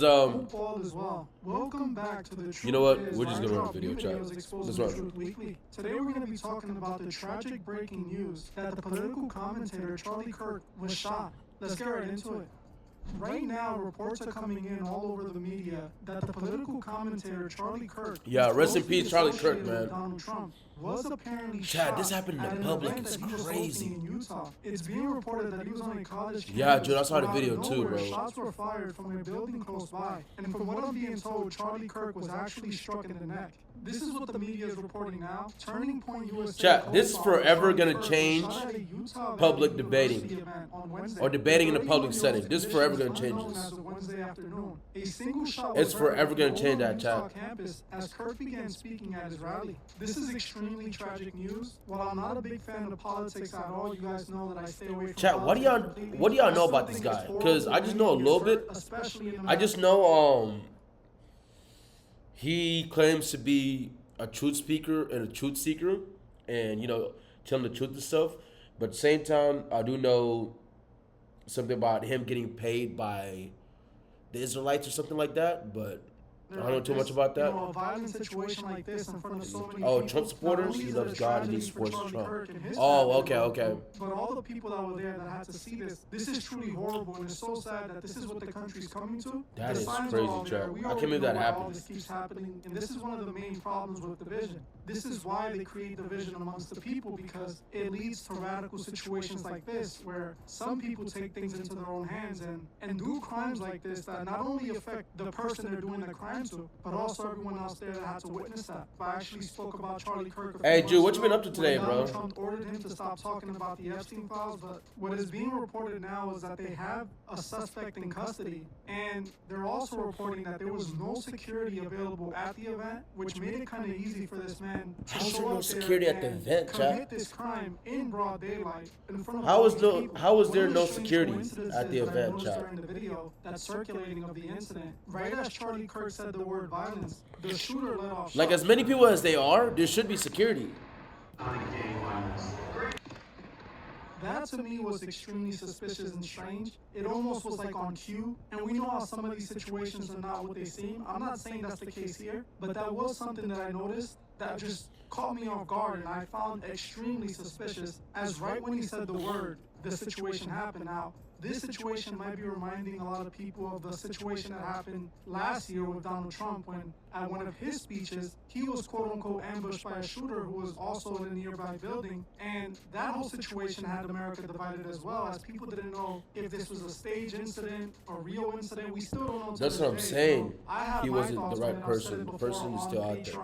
Cause Hope all is well. Welcome back to the Truth you know what? Is We're just gonna Live run a video Drop chat. videos exposing Let's the run. Truth Weekly. Today we're going to be talking about the tragic breaking news that the political commentator Charlie Kirk was shot. Let's get right into it. Right now, reports are coming in all over the media that the political commentator Charlie Kirk, Yeah, rest in peace, Charlie Kirk, man. Donald Trump, was apparently Chad, shot this happened in at the an public. event It's that he was crazy. hosting in Utah. It's being reported that he was on a college campus. Yeah, dude, I saw the where out video of too, nowhere, bro. Shots were fired from a building close by, and from what I'm being told, Charlie Kirk was actually struck in the neck. This is what the media is reporting now. Turning Point USA. Chat, this is forever gonna change public debating or debating in a public setting. This is forever gonna change this. It's forever gonna change that, chat. As Kirk began speaking at his rally. This is extremely tragic news. While I'm not a big fan of politics at all, you guys know that I stay away from Chat, what do y'all know about this guy? Cause I just know a little bit. I just know he claims to be a truth speaker and a truth seeker, and you know, telling the truth and stuff. But at the same time, I do know something about him getting paid by the Israelites or something like that. But I don't know too much about that. A violent situation like this in front of so many Oh, people, Trump supporters? He loves God and he supports Charlie Trump. Kirk and his Oh, family, okay. But all the people that were there that had to see this is truly horrible, and it's so sad that this is what the country's coming to. That The is signs crazy, are all there. Trump. We I can't already believe know that why all happened. this keeps happening, and this is one of the main problems with division. This is why they create division amongst the people, because it leads to radical situations like this, where some people take things into their own hands and do crimes like this that not only affect the person they're doing the crime to, but also everyone else there that had to witness that. I actually spoke about Charlie Kirk. Hey, Jude, what you been up to today, bro? Trump ordered him to stop talking about the Epstein files, but what is being reported now is that they have a suspect in custody, and they're also reporting that there was no security available at the event, which made it kind of easy for this man to How's there show no up security there at the and event, Chad? commit this crime in broad daylight in front of How all was these no- people. how was One there of the no strange security coincidences at the that I event, noticed Chad? during the video that's circulating of the incident, right as Charlie Kirk said the word violence, the shooter let off Like, shots. as many people as they are, there should be security. That to me was extremely suspicious and strange. It almost was like on cue. And we know how some of these situations are not what they seem. I'm not saying that's the case here, but that was something that I noticed that just caught me off guard, and I found extremely suspicious, as right when he said the word, the situation happened. Now, this situation might be reminding a lot of people of the situation that happened last year with Donald Trump, when at one of his speeches, he was quote-unquote ambushed by a shooter who was also in a nearby building. And that whole situation had America divided as well, as people didn't know if this was a stage incident, a real incident. We still don't know. That's what I'm saying. He wasn't the right person. The person is still out there.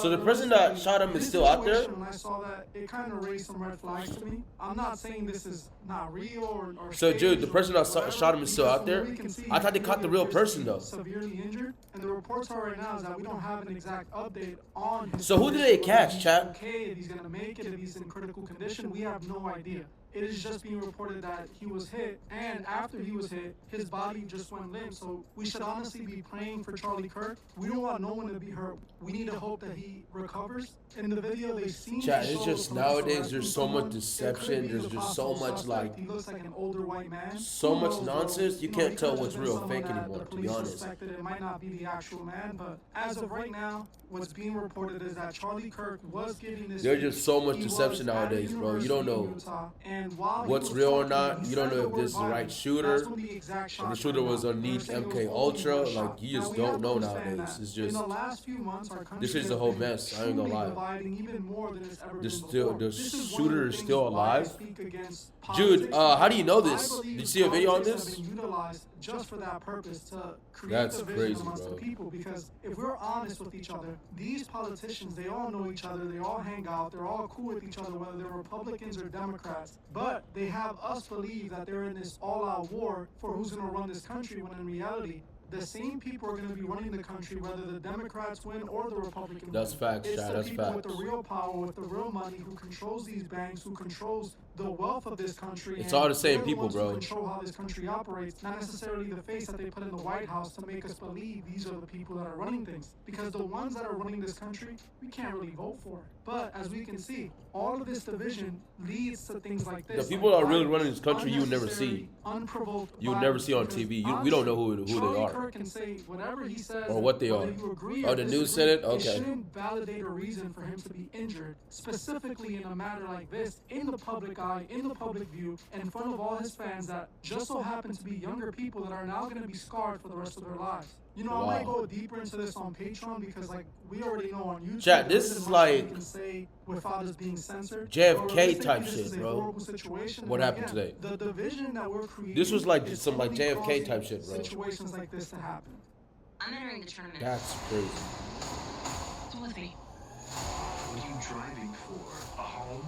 So the person that shot him is still out there? When I saw that, it kind of raised some red flags to me. I'm not saying this is not real or So, dude, the person that whatever, shot him is still out there? because we can see I thought they caught the real he person, though. severely injured, and the reports are right now is that we don't have an exact update on his So who did they condition, catch, whether he's chat? okay, if he's gonna make it, if he's in critical condition. We have no idea. It is just being reported that he was hit, and after he was hit, his body just went limp. So we should honestly be praying for Charlie Kirk. We don't want no one to be hurt. We need to hope that he recovers. In the video, they seem Chat, to it's show just the police nowadays arresting there's so much someone. It deception, could be there's the just so possible much, suspect. like, He looks like an older white man. so Who much knows, bro? nonsense, you know, can't he tell could what's have real been or fake someone that anymore, the to be police honest. suspected it might not be the actual man, but as of right now, what's being reported is that Charlie Kirk was giving this. There's just so much He deception was at a nowadays, bro. You don't university in know Utah, and while he what's was real or talking, not. he You don't said know the if word this is the right violence. shooter. That's when the exact If the shots shooter went was off. on They were Neat saying it was MK only Ultra, one shot. like, you Now, just we don't have to know understand nowadays. that It's in just, the last few months, our country this is has a whole been mess. I ain't gonna truly lie. dividing even more than it's ever The been still- before. the This is one of shooter the is things still why I alive? speak against Jude, politics, how do you know because I this? Did believe you see a video on politics this? have been utilized just for that purpose, to create That's division crazy, amongst bro. the people. Because if we're honest with each other, these politicians, they all know each other, they all hang out, they're all cool with each other, whether they're Republicans or Democrats. But they have us believe that they're in this all-out war for who's going to run this country, when in reality, the same people are going to be running the country, whether the Democrats win or the Republicans That's win. facts, It's Chad, the that's people with facts. the real power, with the real money, who controls these banks, who controls the wealth of this country. It's And all the same they're the people, ones who bro. control how this country operates, not necessarily the face that they put in the White House to make us believe these are the people that are running things. Because the ones that are running this country, we can't really vote for. But as we can see, all of this division leads to things like The this. people like that are really violence, running this country, you would never unnecessary, see. unprovoked You would never violence. see on Because TV. We honestly, don't know who they Charlie are. Kirk can say whatever he says Or what they whether are. you agree Oh, or the news disagree, said it? It Okay. shouldn't validate a reason for him to be injured, specifically in a matter like this, in the public eye, in the public view, in front of all his fans that just so happen to be younger people that are now going to be scarred for the rest of their lives. You know, I might Wow. go deeper into this on Patreon because, like, we already know on YouTube, Chat, there this isn't is much like we can say without us being censored. JFK But realistically, type this shit, is a bro. horrible situation. What And happened again, today? The division that we're creating. This was like is some like only JFK causing type shit, bro. Situations like this to happen. I'm entering the tournament. That's crazy. Come with me. What are you driving for? A home?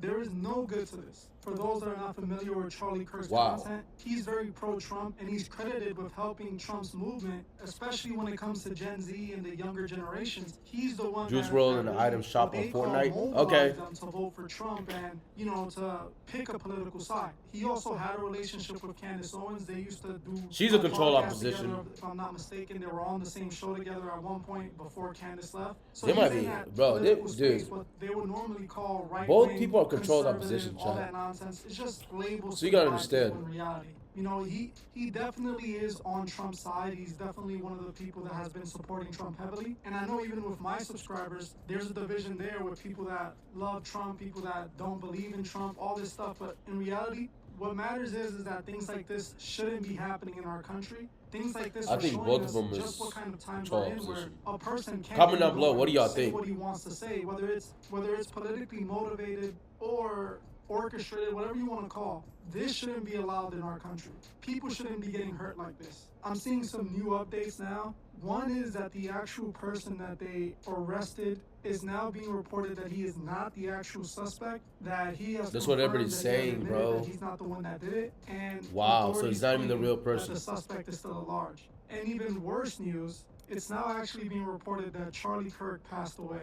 There is no good to this. For those that are not familiar with Charlie Kirk's Wow. content, he's very pro-Trump, and he's credited with helping Trump's movement, especially when it comes to Gen Z and the younger generations. He's the one Juice that, WRLD that in the really, item shop what on they call Fortnite? mobilized Okay. them to vote for Trump and, you know, to pick a political side. He also had a relationship with Candace Owens. They used to do She's a controlled podcasts opposition. together, if I'm not mistaken. They were on the same show together at one point before Candace left. So They he's might in be- that bro, they- political dude. space, what they would normally call right. Both people are controlled opposition, all chat. that nonsense. It's just labels. So you to gotta divide people understand. In reality, you know, he definitely is on Trump's side. He's definitely one of the people that has been supporting Trump heavily. And I know even with my subscribers, there's a division there with people that love Trump, people that don't believe in Trump, all this stuff. But in reality, what matters is that things like this shouldn't be happening in our country. Things like this I are think showing both us of them just is what kind of times control we're in, where opposition. a person can't Comment down even below, go what do y'all and say think? what he wants to say, whether it's politically motivated or orchestrated, whatever you want to call. This shouldn't be allowed in our country. People shouldn't be getting hurt like this. I'm seeing some new updates now. One is that the actual person that they arrested is now being reported that he is not the actual suspect, that he has That's what confirmed everybody's that he has saying, admitted bro. that he's not the one that did it. And Wow, so authorities he's not even the claim real that person. the suspect is still at large. And even worse news, it's now actually being reported that Charlie Kirk passed away.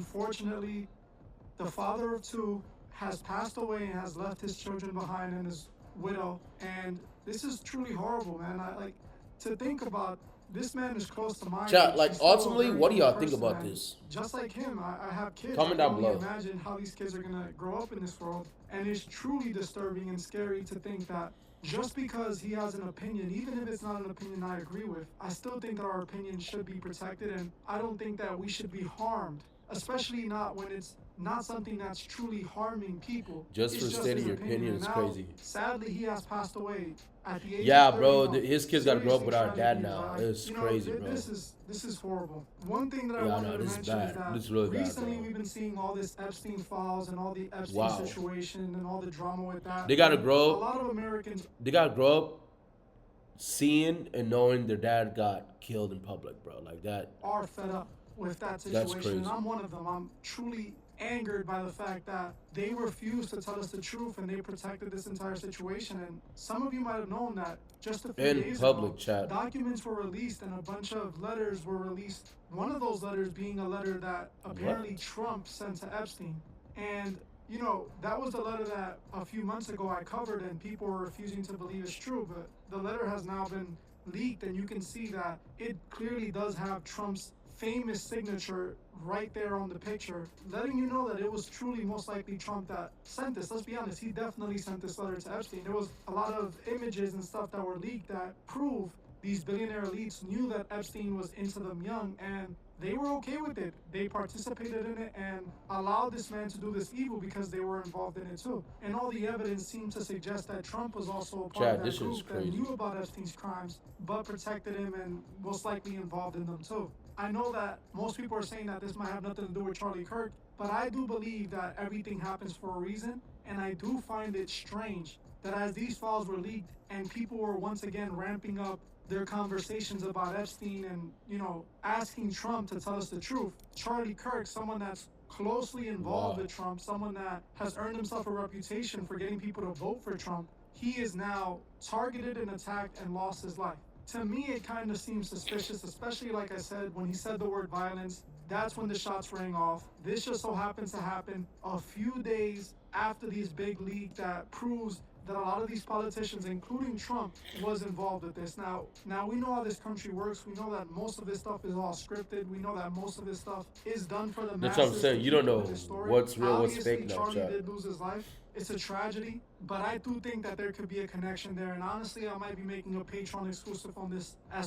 Unfortunately, the father of two has passed away and has left his children behind and his widow. And this is truly horrible, man. I like to think about. This man is close to my Chat, age. like, He's still a ultimately, very what do y'all young think person, about and this? Just like him, I have kids. Comment I down can only below. imagine how these kids are gonna grow up in this world, and it's truly disturbing and scary to think that just because he has an opinion, even if it's not an opinion I agree with, I still think that our opinion should be protected, and I don't think that we should be harmed, especially not when it's not something that's truly harming people. Just It's for stating his your opinion And is now, crazy. Sadly, he has passed away at the age Yeah, of 30. bro, You know, his kids gotta grow up seriously without a dad tragic now. news. It's You know, crazy, bro. This is horrible. One thing that I Yeah, wanted no, to this is mention bad. is that This is really bad, recently bro. we've been seeing all this Epstein files and all the Epstein Wow. situation and all the drama with that. They gotta And grow A up. lot of Americans They gotta grow up seeing and knowing their dad got killed in public, bro. Like that. are fed up with that That's situation, and crazy. I'm one of them. I'm truly angered by the fact that they refused to tell us the truth and they protected this entire situation. And some of you might have known that just a few In days public, ago, chat. documents were released and a bunch of letters were released. One of those letters being a letter that apparently Trump sent to Epstein. And you know, that was the letter that a few months ago I covered and people were refusing to believe is true, but the letter has now been leaked and you can see that it clearly does have Trump's famous signature right there on the picture, letting you know that it was truly most likely Trump that sent this. Let's be honest, he definitely sent this letter to Epstein. There was a lot of images and stuff that were leaked that prove these billionaire elites knew that Epstein was into them young and they were okay with it. They participated in it and allowed this man to do this evil because they were involved in it too. And all the evidence seemed to suggest that Trump was also a part Chad, of this that shit is group that crazy. knew about Epstein's crimes, but protected him and most likely involved in them too. I know that most people are saying that this might have nothing to do with Charlie Kirk, but I do believe that everything happens for a reason, and I do find it strange that as these files were leaked and people were once again ramping up their conversations about Epstein and, you know, asking Trump to tell us the truth, Charlie Kirk, someone that's closely involved Wow. with Trump, someone that has earned himself a reputation for getting people to vote for Trump, he is now targeted and attacked and lost his life. To me, it kind of seems suspicious, especially like I said, when he said the word violence, that's when the shots rang off. This just so happens to happen a few days after these big leak that proves that a lot of these politicians, including Trump, was involved with this. Now we know how this country works. We know that most of this stuff is all scripted. We know that most of this stuff is done for the That's masses. what I'm saying. To You don't keep up know with the story. what's real, what's Obviously, fake now, Charlie chat. did lose his life. It's a tragedy, but I do think that there could be a connection there. And honestly, I might be making a Patreon exclusive on this as